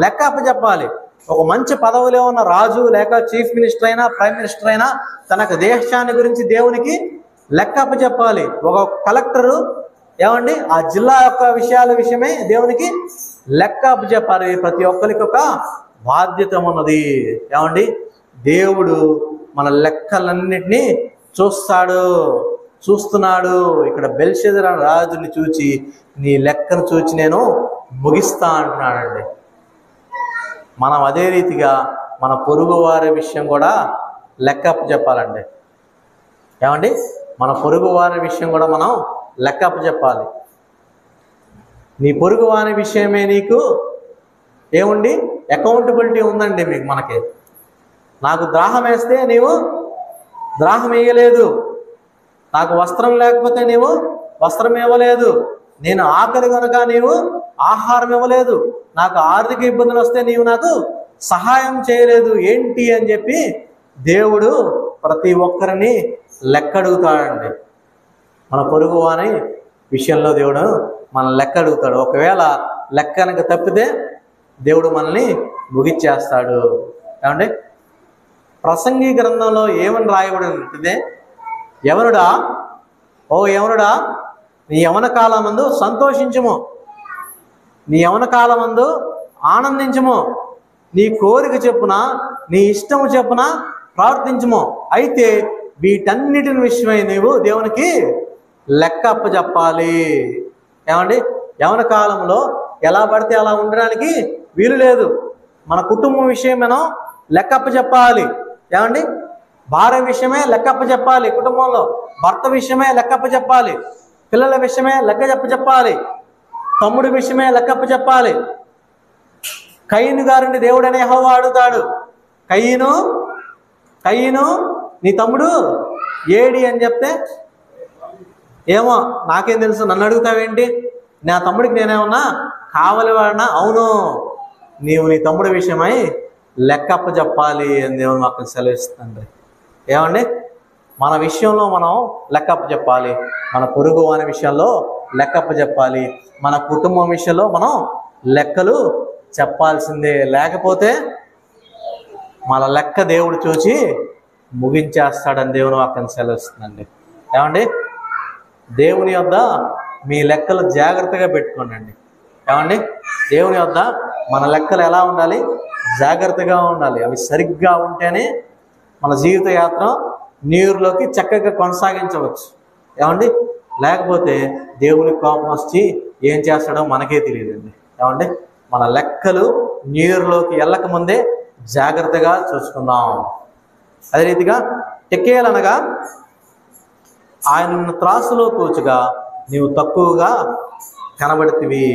లెక్క అప్పచెప్పాలి. ఒక మంచి పదవిలో ఉన్న రాజు లేక చీఫ్ మినిస్టర్ అయినా ప్రైమ్ మినిస్టర్ అయినా తనకు దేశాన్ని గురించి దేవునికి లెక్క అప్పచెప్పాలి. ఒక కలెక్టరు ఏమండి ఆ జిల్లా యొక్క విషయాల విషయమై దేవునికి లెక్క అప్పచెప్పాలి. ప్రతి ఒక్కరికి ఒక బాధ్యత ఉన్నది. ఏమండి, దేవుడు మన లెక్కలన్నిటినీ చూస్తున్నాడు. ఇక్కడ బెల్షస్సర్ అనే రాజుని చూచి నీ లెక్కను చూచి నేను ముగిస్తా అంటున్నాడండి. మనం అదే రీతిగా మన పొరుగు వారి విషయం కూడా లెక్క అప్పచెప్పాలండి. ఏమండి, మన పొరుగు వారి విషయం కూడా మనం లెక్క అప్పచెప్పాలి. నీ పొరుగు వారి విషయమే నీకు ఏముండి అకౌంటబిలిటీ ఉందండి. మనకి నాకు దాహం వేస్తే నీవు దాహం వేయలేదు, నాకు వస్త్రం లేకపోతే నీవు వస్త్రం ఇవ్వలేదు, నేను ఆకలి కనుక నీవు ఆహారం ఇవ్వలేదు, నాకు ఆర్థిక ఇబ్బందులు వస్తే నీవు నాకు సహాయం చేయలేదు. ఏంటి అని చెప్పి దేవుడు ప్రతి ఒక్కరిని లెక్క అడుగుతాడండి. మన పొరుగు వాని విషయంలో దేవుడు మన లెక్క అడుగుతాడు. ఒకవేళ లెక్క కనుక తప్పితే దేవుడు మనల్ని ముగిచ్చేస్తాడు. ఏమండి, ప్రసంగి గ్రంథంలో ఏమని రాయబడి ఉంటుంది? యవనుడా, ఓ యవనుడా, నీ యవన కాలమందు సంతోషించుము, నీ యవన కాలమందు ఆనందించుము, నీ కోరిక చెప్పున నీ ఇష్టము చెప్పున ప్రార్థించుము. అయితే వీటన్నిటిని విషయమై నీవు దేవునికి లెక్క అప్పచెప్పాలి. ఏమండి, యవన కాలంలో ఎలా పడితే అలా ఉండడానికి వీలు లేదు. మన కుటుంబం విషయం మనం లెక్క అప్పచెప్పాలి. ఏమండి, భార్య విషయమే లెక్క అప్పచెప్పాలి, కుటుంబంలో భర్త విషయమే లెక్క అప్పచెప్పాలి, పిల్లల విషయమే లెక్క చెప్పాలి, తమ్ముడి విషయమే లెక్క అప్పచెప్పాలి. కయీను గారిని దేవుడనే యెహోవా అడుగుతాడు. కయీను నీ తమ్ముడు ఏడి అని చెప్తే, ఏమో నాకేం తెలుసు, నన్ను అడుగుతావేంటి, నా తమ్ముడికి నేనేమన్నా కావలి వాడినా? అవును, నీవు నీ తమ్ముడి విషయమై లెక్కప్ప చెప్పాలి అని దేవుని మాకు సెలవిస్తుంది. ఏమండి, మన విషయంలో మనం లెక్కప్ప చెప్పాలి, మన పొరుగు వాని విషయంలో లెక్కప్ప చెప్పాలి, మన కుటుంబం విషయంలో మనం లెక్కలు చెప్పాల్సిందే. లేకపోతే మన లెక్క దేవుడు చూసి ముగించేస్తాడని దేవుని వాక్యం సెలవిస్తుందండి. ఏమండి, దేవుని యొద్ద మీ లెక్కలు జాగ్రత్తగా పెట్టుకోండి. ఏమండి, దేవుని యొద్ద మన లెక్కలు ఎలా ఉండాలి? జాగ్రత్తగా ఉండాలి. అవి సరిగ్గా ఉంటేనే మన జీవిత యాత్ర నీరులోకి చక్కగా కొనసాగించవచ్చు. ఏమండి, లేకపోతే దేవుని కోపం వచ్చి ఏం చేస్తాడో మనకే తెలియదండి. ఏమండి, మన లెక్కలు నీరులోకి వెళ్ళకముందే జాగ్రత్తగా చూసుకుందాం. అదే రీతిగా టెకేల్ అనగా ఆయన త్రాసులో తూచుగా నీవు తక్కువగా కనబడితివి.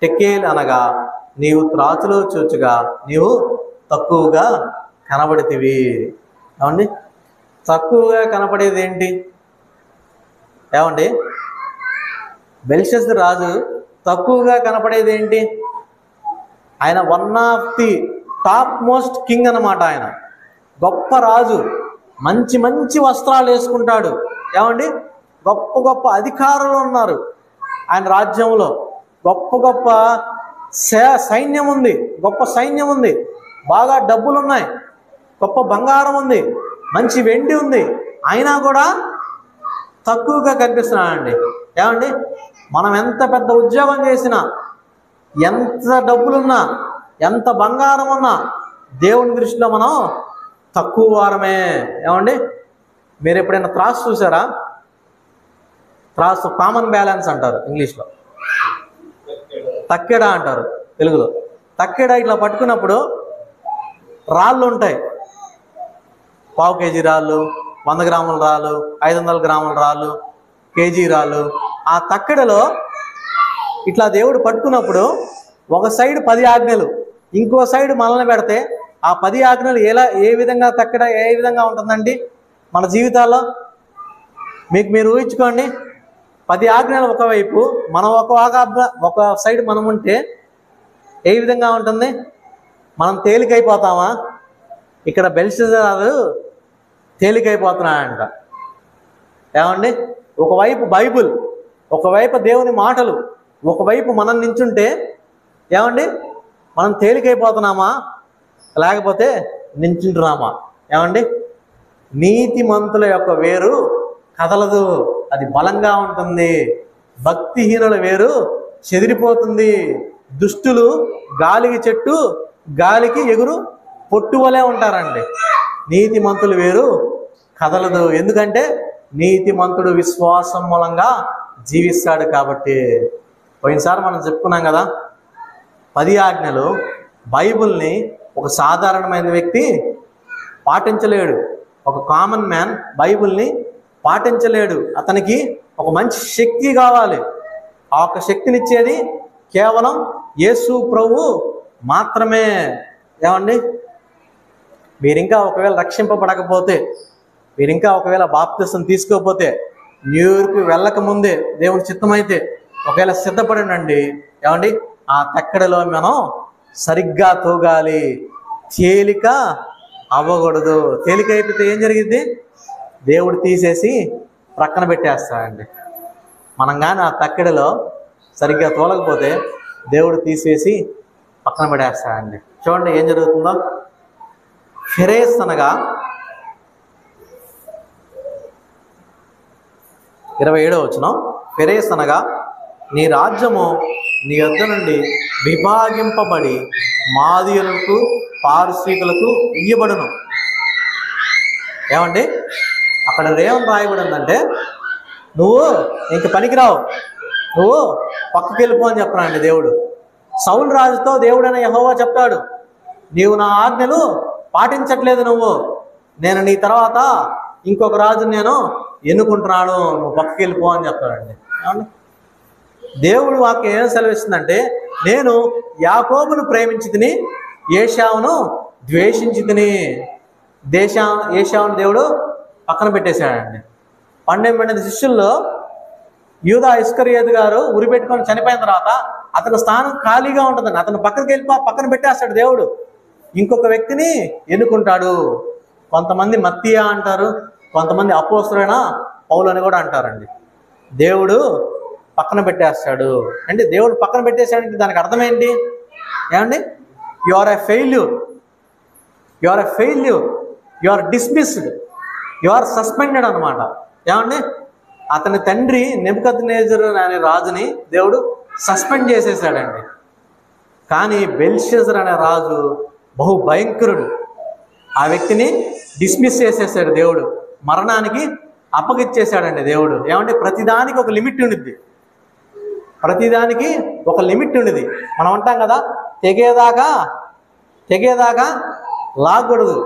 టెకేల్ అనగా నీవు త్రాసులో చూచుగా నీవు తక్కువగా కనబడితివి. ఏమండి, తక్కువగా కనపడేది ఏంటి? ఏమండి, బెల్షస్సర్ రాజు తక్కువగా కనపడేది ఏంటి? ఆయన one of the top most king అన్నమాట. ఆయన గొప్ప రాజు, మంచి మంచి వస్త్రాలు వేసుకుంటాడు. ఏమండి, గొప్ప గొప్ప అధికారులు ఉన్నారు ఆయన రాజ్యంలో. గొప్ప గొప్ప సైన్యం ఉంది, గొప్ప సైన్యం ఉంది, బాగా డబ్బులు ఉన్నాయి, గొప్ప బంగారం ఉంది, మంచి వెండి ఉంది. అయినా కూడా తక్కువగా కనిపిస్తున్నాడండి. ఏమండి, మనం ఎంత పెద్ద ఉద్యోగం చేసినా, ఎంత డబ్బులున్నా, ఎంత బంగారం ఉన్నా దేవుని దృష్టిలో మనం తక్కువ వారమే. ఏమండి, మీరు ఎప్పుడైనా త్రాసు చూసారా? త్రాసు కామన్ బ్యాలెన్స్ అంటారు ఇంగ్లీష్లో, తక్కెడ అంటారు తెలుగులో. తక్కెడ ఇట్లా పట్టుకున్నప్పుడు రాళ్ళు ఉంటాయి, 1/4 కేజీ రాళ్ళు, 100 గ్రాముల రాళ్ళు, 500 గ్రాముల రాళ్ళు, కేజీ రాళ్ళు. ఆ తక్కెడలో ఇట్లా దేవుడు పట్టుకున్నప్పుడు ఒక సైడ్ 10 ఆజ్ఞలు, ఇంకో సైడ్ మనల్ని పెడితే ఆ 10 ఆజ్ఞలు ఏ విధంగా తక్కెడ ఏ విధంగా ఉంటుందండి మన జీవితాల్లో? మీరు ఊహించుకోండి. 10 ఆజ్ఞలు ఒకవైపు, మనం ఒక సైడ్ మనం ఉంటే ఏ విధంగా ఉంటుంది? మనం తేలికైపోతామా? ఇక్కడ బెల్షస్సర్ తేలికైపోతున్నాడంట. ఏమండి, ఒకవైపు బైబుల్, ఒకవైపు దేవుని మాటలు, ఒకవైపు మనం నించుంటే ఏమండి మనం తేలికైపోతున్నామా లేకపోతే నించుంటున్నామా? ఏమండి, నీతిమంతుల యొక్క వేరు కదలదు, అది బలంగా ఉంటుంది. భక్తిహీనుల వేరు చెదిరిపోతుంది. దుష్టులు గాలికి చెట్టు, గాలికి ఎగురు పొట్టు వలె ఉంటారండి. నీతిమంతుల వేరు కదలదు, ఎందుకంటే నీతిమంతుడు విశ్వాసం మూలంగా జీవిస్తాడు కాబట్టి. పోయినసారి మనం చెప్పుకున్నాం కదా, 10 ఆజ్ఞలు బైబుల్ని ఒక సాధారణమైన వ్యక్తి పాటించలేడు. ఒక కామన్ మ్యాన్ బైబుల్ని పాటించలేడు. అతనికి ఒక మంచి శక్తి కావాలి. ఆ ఒక్క శక్తినిచ్చేది కేవలం యేసు ప్రభువు మాత్రమే. ఏమండి, మీరింకా ఒకవేళ రక్షింపబడకపోతే, మీరింకా ఒకవేళ బాప్తిసం తీసుకోకపోతే, న్యూయార్క్ వెళ్ళక ముందే దేవుని చిత్తమైతే ఒకవేళ సిద్ధపడండి. ఏమండి, ఆ తక్కడలో మనం సరిగ్గా తూగాలి, తేలిక అవ్వకూడదు. తేలిక అయిపోతే ఏం జరిగింది? దేవుడు తీసేసి ప్రక్కన పెట్టేస్తాడండి. మనం కానీ ఆ తక్కెడలో సరిగ్గా తోలకపోతే దేవుడు తీసేసి పక్కన పెట్టేస్తాడండి. చూడండి ఏం జరుగుతుందో. ఫెరేస్ అనగా 27వ వచనం, ఫెరేస్ అనగా నీ రాజ్యము నీ యొద్ద నుండి విభాగింపబడి మాదీయులకు పారసీకులకు ఇయ్యబడును. ఏమండి, అక్కడ ఏమని రాయబడిందంటే, నువ్వు ఇంక పనికిరావు, నువ్వు పక్కకి వెళ్ళిపో అని చెప్తానండి దేవుడు. సౌలు రాజుతో దేవుడైన యెహోవా చెప్తాడు, నీవు నా ఆజ్ఞలు పాటించట్లేదు, నేను నీ తర్వాత ఇంకొక రాజుని నేను ఎన్నుకుంటున్నాను, నువ్వు పక్కకి వెళ్ళిపో అని చెప్తాడండి. దేవుడు వాక్యం ఏం సెలవిస్తుందంటే, నేను యాకోబును ప్రేమించి తిని ఏశావును ద్వేషించి తిని. ఏశావును దేవుడు పక్కన పెట్టేశాడండి. 12 మంది శిష్యుల్లో యూదా ఇస్కరియోతు గారు ఉరి పెట్టుకొని చనిపోయిన తర్వాత అతని స్థానం ఖాళీగా ఉంటుందండి. అతను పక్కన పెట్టేస్తాడు దేవుడు. ఇంకొక వ్యక్తిని ఎన్నుకుంటాడు. కొంతమంది మత్తీయ అంటారు, కొంతమంది అపోస్తలుడైన పౌలు అని కూడా అంటారండి. దేవుడు పక్కన పెట్టేస్తాడు అంటే దేవుడు పక్కన పెట్టేసాడానికి దానికి అర్థం ఏంటి ఏమండి? You are a failure, you are a failure, you are dismissed, you are suspended అనమాట. ఏమండి? అతని తండ్రి నెబుకద్నెజరు అనే రాజుని దేవుడు సస్పెండ్ చేసేసాడండి. కానీ బెల్షస్సర్ అనే రాజు బహు భయంకరుడు. ఆ వ్యక్తిని డిస్మిస్ చేసేసాడు దేవుడు, మరణానికి అప్పగిచ్చేసాడండి దేవుడు. ఏమంటే ప్రతిదానికి ఒక లిమిట్ ఉండిద్ది, ప్రతిదానికి ఒక లిమిట్ ఉండేది. మనం అంటాం కదా, తెగేదాకా లాగకూడదు.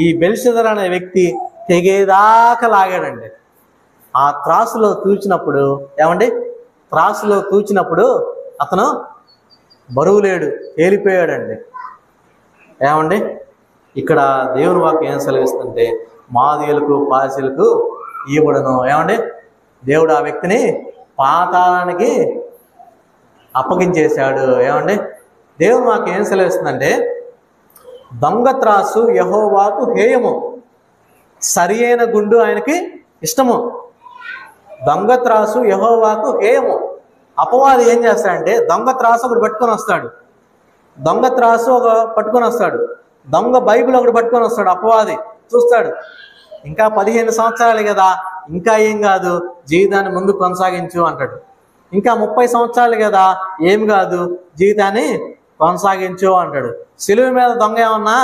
ఈ బెల్షస్సర్ అనే వ్యక్తి తెగేదాకా లాగాడండి. ఆ త్రాసులో తూచినప్పుడు ఏమండి, త్రాసులో తూచినప్పుడు అతను బరువు లేడు, తేలిపోయాడండి. ఏమండి? ఇక్కడ దేవుని వాక్యం ఏం సెలవిస్తుంటే మాదీయులకు పారసీయులకు ఇవ్వబడును. ఏమండి? దేవుడు ఆ వ్యక్తిని పాతాళానికి అప్పగించేశాడు. ఏమండి? దేవుని వాక్యం ఏం సెలవిస్తుందంటే దొంగ త్రాసు యెహోవాకు హేయము, సరి అయిన గుండు ఆయనకి ఇష్టము. దొంగ త్రాసు యెహోవాకు హేయము. అపవాది ఏం చేస్తాడంటే దొంగ త్రాసు ఒకటి పట్టుకొని వస్తాడు, దొంగ త్రాసు పట్టుకొని వస్తాడు, దొంగ బైబిల్ ఒకటి పట్టుకొని వస్తాడు. అపవాది చూస్తాడు, ఇంకా 15 సంవత్సరాలు కదా, ఇంకా ఏం కాదు, జీవితాన్ని ముందు కొనసాగించు అంటాడు. ఇంకా 30 సంవత్సరాలు కదా, ఏం కాదు, జీవితాన్ని కొనసాగించు అంటాడు. సిలువ మీద దొంగ ఏమన్నా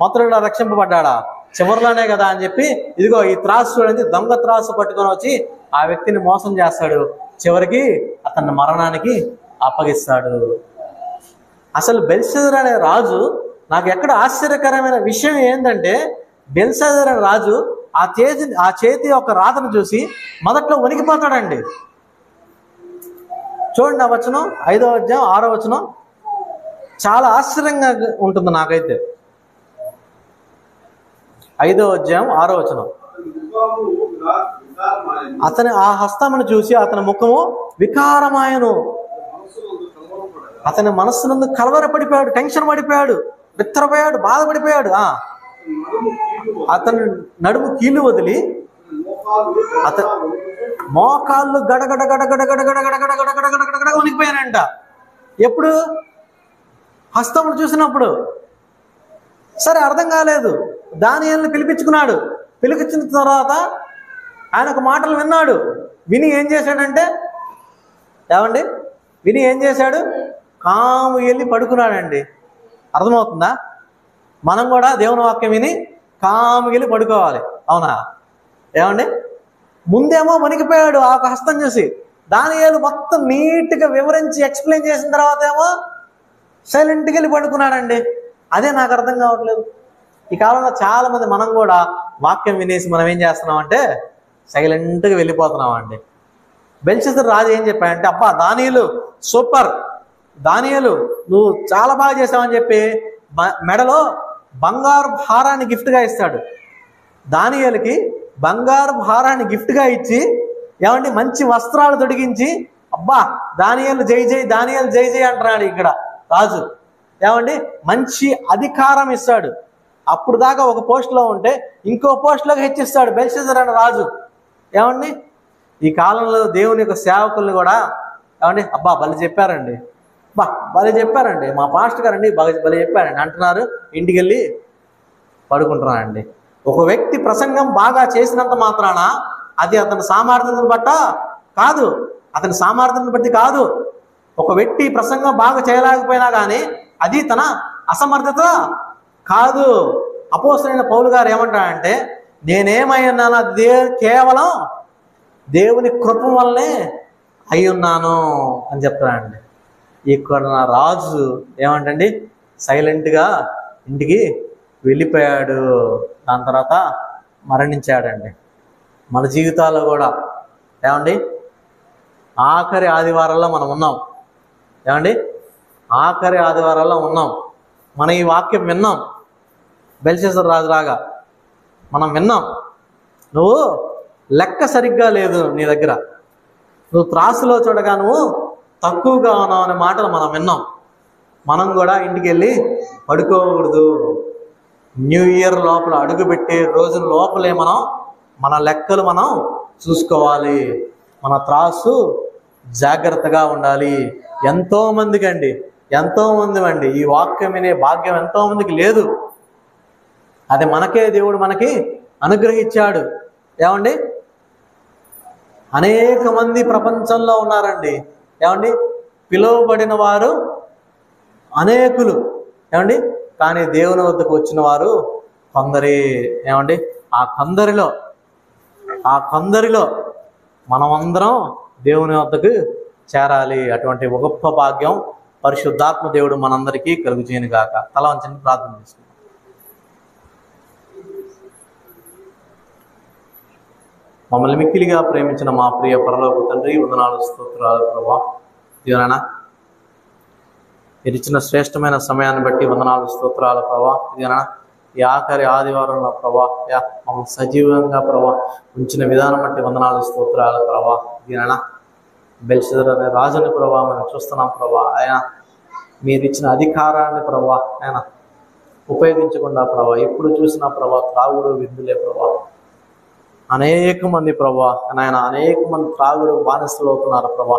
మొదటిలో రక్షింపబడ్డా? చివరిలోనే కదా అని చెప్పి ఇదిగో ఈ త్రాసు చూడండి, దొంగ త్రాసు పట్టుకొని వచ్చి ఆ వ్యక్తిని మోసం చేస్తాడు. చివరికి అతన్ని మరణానికి అప్పగిస్తాడు. అసలు బెల్షస్సర్ అనే రాజు, నాకు ఎక్కడ ఆశ్చర్యకరమైన విషయం ఏంటంటే బెల్షస్సర్ అనే రాజు ఆ చేతి యొక్క రాతను చూసి మొదట్లో వణికిపోతాడండి. చూడండి ఆ వచనం, 5వ అధ్యాయం 6వ వచనం చాలా ఆశ్చర్యంగా ఉంటుంది నాకైతే. 5వ అధ్యాయం 6వ వచనం, అతని ఆ హస్తమును చూసి అతని ముఖము వికారమాయను, అతని మనస్సునందు కలవరపడిపోయాడు, టెన్షన్ పడిపోయాడు, విత్తరపోయాడు, బాధపడిపోయాడు. అతని నడుము కీలు వదిలి అతని మోకాళ్ళు గడగడ గడగడ గడగడ గడగడ గడగడ గడగడ వణికిపోయానంట. ఎప్పుడు? హస్తమును చూసినప్పుడు. సరే, అర్థం కాలేదు. దానియేలుని పిలిపించుకున్నాడు. పిలిపించిన తర్వాత ఆయన ఒక మాటలు విన్నాడు. విని ఏం చేశాడంటే ఏమండి, విని ఏం చేశాడు? కాము వెళ్ళి పడుకున్నాడండి. అర్థమవుతుందా? మనం కూడా దేవుని వాక్యం విని కాము వెళ్ళి పడుకోవాలి, అవునా? ఏమండి? ముందేమో వణికిపోయాడు ఆ హస్తం చూసి. దానియేలు మొత్తం నీట్గా వివరించి ఎక్స్ప్లెయిన్ చేసిన తర్వాత ఏమో సైలెంట్గా వెళ్ళి పడుకున్నాడండి. అదే నాకు అర్థం కావట్లేదు. ఈ కాలంలో చాలా మంది మనం కూడా వాక్యం వినేసి మనం ఏం చేస్తున్నామంటే సైలెంట్గా వెళ్ళిపోతున్నామండి. బెల్షస్సర్ రాజు ఏం చెప్పాడంటే, అబ్బా దానియేలు సూపర్, దానియేలు నువ్వు చాలా బాగా చేసావని చెప్పి మెడలో బంగారు హారాన్ని గిఫ్ట్గా ఇస్తాడు. దానియేలుకి బంగారు హారాన్ని గిఫ్ట్గా ఇచ్చి ఏమండి మంచి వస్త్రాలు తొడిగించి, అబ్బా దానియేలు జై జై, దానియేలు జై జై అంటున్నాడు ఇక్కడ రాజు. ఏమండి మంచి అధికారం ఇస్తాడు. అప్పుడు దాకా ఒక పోస్టులో ఉంటే ఇంకో పోస్టులోకి హెచ్చిస్తాడు బెల్షస్సర్ అనే రాజు. ఏమండి ఈ కాలంలో దేవుని యొక్క సేవకుల్ని కూడా ఏమండి అబ్బా భలే చెప్పారండి, భలే చెప్పారండి, మా పాస్టర్ గారండి భలే చెప్పారండి అంటున్నారు, ఇంటికి వెళ్ళి పడుకుంటున్నారండి. ఒక వ్యక్తి ప్రసంగం బాగా చేసినంత మాత్రాన అది అతని సామర్థ్యాన్ని బట్ట కాదు, అతని సామర్థ్యాన్ని బట్టి కాదు. ఒక వ్యక్తి ప్రసంగం బాగా చేయలేకపోయినా కానీ అది తన అసమర్థత కాదు. అపోస్తలుడైన పౌలు గారు ఏమంటాడంటే, నేనేమై ఉన్నాను అది కేవలం దేవుని కృప వల్లనే అయి ఉన్నాను అని చెప్తాడండి. ఇక్కడ నా రాజు ఏమంటండి సైలెంట్గా ఇంటికి వెళ్ళిపోయాడు. దాని తర్వాత మరణించాడండి. మన జీవితాల్లో కూడా ఏమండి ఆఖరి ఆదివారాల్లో మనం ఉన్నాం. ఏమండి ఆఖరి ఆదివారాల్లో ఉన్నాం. మనం ఈ వాక్యం విన్నాం, బెల్షస్సర్ రాజులాగా మనం విన్నాం. నువ్వు లెక్క సరిగ్గా లేదు నీ దగ్గర, నువ్వు త్రాసులో చూడగా నువ్వు తక్కువగా ఉన్నావు అనే మాటలు మనం విన్నాం. మనం కూడా ఇంటికి వెళ్ళి పడుకోకూడదు. న్యూ ఇయర్ లోపల అడుగుపెట్టే రోజుల లోపలే మనం మన లెక్కలు మనం చూసుకోవాలి, మన త్రాసు జాగ్రత్తగా ఉండాలి. ఎంతోమందికి అండి ఈ వాక్యం వినే భాగ్యం ఎంతోమందికి లేదు. అది మనకే దేవుడు మనకి అనుగ్రహించాడు. ఏమండి, అనేక మంది ప్రపంచంలో ఉన్నారండి. ఏమండి, పిలువబడిన వారు అనేకులు. ఏమండి, కానీ దేవుని వద్దకు వచ్చిన వారు కొందరే. ఏమండి, ఆ కొందరిలో మనమందరం దేవుని వద్దకు చేరాలి. అటువంటి ఒక గొప్ప భాగ్యం పరిశుద్ధాత్మ దేవుడు మనందరికీ కలుగుచేయను గాక. తల వంచండి, ప్రార్థన చేసుకుందాం. మమ్మల్ని మిక్కిలిగా ప్రేమించిన మా ప్రియ పరలోక తండ్రి, వందనాలు, స్తోత్రాలు ప్రభా. ఇదేనా మీరు ఇచ్చిన శ్రేష్టమైన సమయాన్ని బట్టి వందనాలు, స్తోత్రాలు ప్రభా. ఇదేనా ఈ ఆఖరి ఆదివారంలో ప్రభా మమ్మల్ని సజీవంగా ప్రభా ఉంచిన విధానం బట్టి వందనాలు, స్తోత్రాలు ప్రభా. ఇదేనా బెల్షెదర్ అనే రాజుని ప్రభా మనం చూస్తున్నాం ప్రభా. ఆయన మీరు ఇచ్చిన అధికారాన్ని ప్రభా ఆయన ఉపయోగించకుండా ప్రభా ఎప్పుడు చూసినా ప్రభా త్రాగుడు విందులే ప్రభా. అనేక మంది ప్రభా అనేక మంది త్రాగుడు బానిసలు అవుతున్నారు ప్రభా.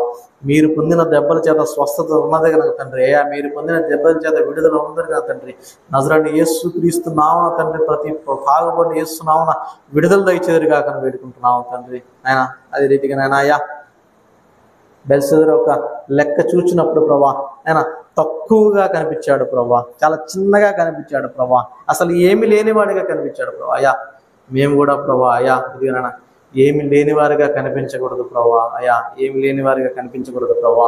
మీరు పొందిన దెబ్బల చేత స్వస్థత ఉన్నది కనుక తండ్రి, మీరు పొందిన దెబ్బల చేత విడుదల ఉన్నది కనుక తండ్రి, నజరేయుడైన యేసుక్రీస్తు నామమున తండ్రి ప్రతి తాగుబడిన యేసు నామమున విడుదల దయచేదురుగా కనుక వేడుకుంటున్నాము తండ్రి. అదే రీతిగా అయ్యా బెల్షెదర్ ఒక లెక్క చూచినప్పుడు ప్రభా తక్కువగా కనిపించాడు ప్రభా, చాలా చిన్నగా కనిపించాడు ప్రభా, అసలు ఏమి లేనివాడిగా కనిపించాడు ప్రభా. మేము కూడా ప్రభా ఇదిగా ఏమి లేనివారిగా కనిపించకూడదు ప్రభా. ఏమి లేనివారిగా కనిపించకూడదు ప్రభా.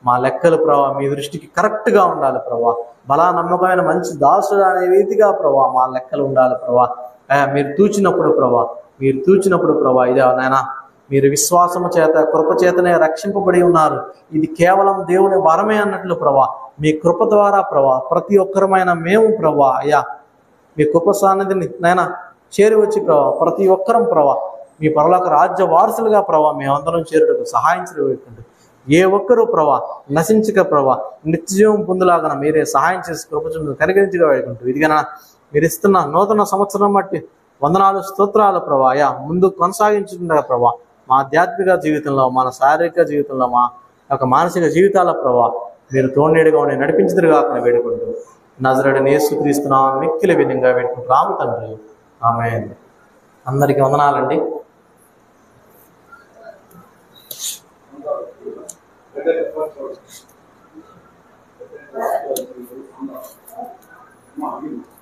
మా లెక్కలు ప్రభా మీ దృష్టికి కరెక్ట్గా ఉండాలి ప్రభా. బలా నమ్మకమైన మంచి దాసుడు అనే రీతిగా ప్రభా మా లెక్కలు ఉండాలి ప్రభా. మీరు తూచినప్పుడు ప్రభా ఇదే నాయనా మీరు విశ్వాసము చేత కృప చేతనే రక్షింపబడి ఉన్నారు. ఇది కేవలం దేవుని వరమే అన్నట్లు ప్రభా మీ కృప ద్వారా ప్రభా ప్రతి ఒక్కరమైన మేము ప్రభా మీ కృప సాన్నిధిని చేరి వచ్చి ప్రభా ప్రతి ఒక్కరం ప్రభా మీ పరలోక రాజ్య వారసులుగా ప్రభా మేమందరం చేరుటకు సహాయించడం. ఏ ఒక్కరూ ప్రభా నశించక ప్రభా నిత్యజీవం పొందులాగా మీరే సహాయం చేసి కృపను కనికరించగా వేడుకుంటూ ఇదిగా మీరు ఇస్తున్న నూతన సంవత్సరం బట్టి వందనాలు, స్తోత్రాలు ప్రభా. ముందు కొనసాగించుకుంటా ప్రభా మా ఆధ్యాత్మిక జీవితంలో, మన శారీరక జీవితంలో, మా యొక్క మానసిక జీవితాల ప్రభా మీరు తోడేడుగా ఉండి నడిపించుదురుగా వేడుకుంటూ నజరేయుడైన యేసుక్రీస్తు నామమున మిక్కిలి వినయంగా వేడుకుంటున్నాము తండ్రి. ఆమేన్. అందరికీ వందనాలండి. Come on.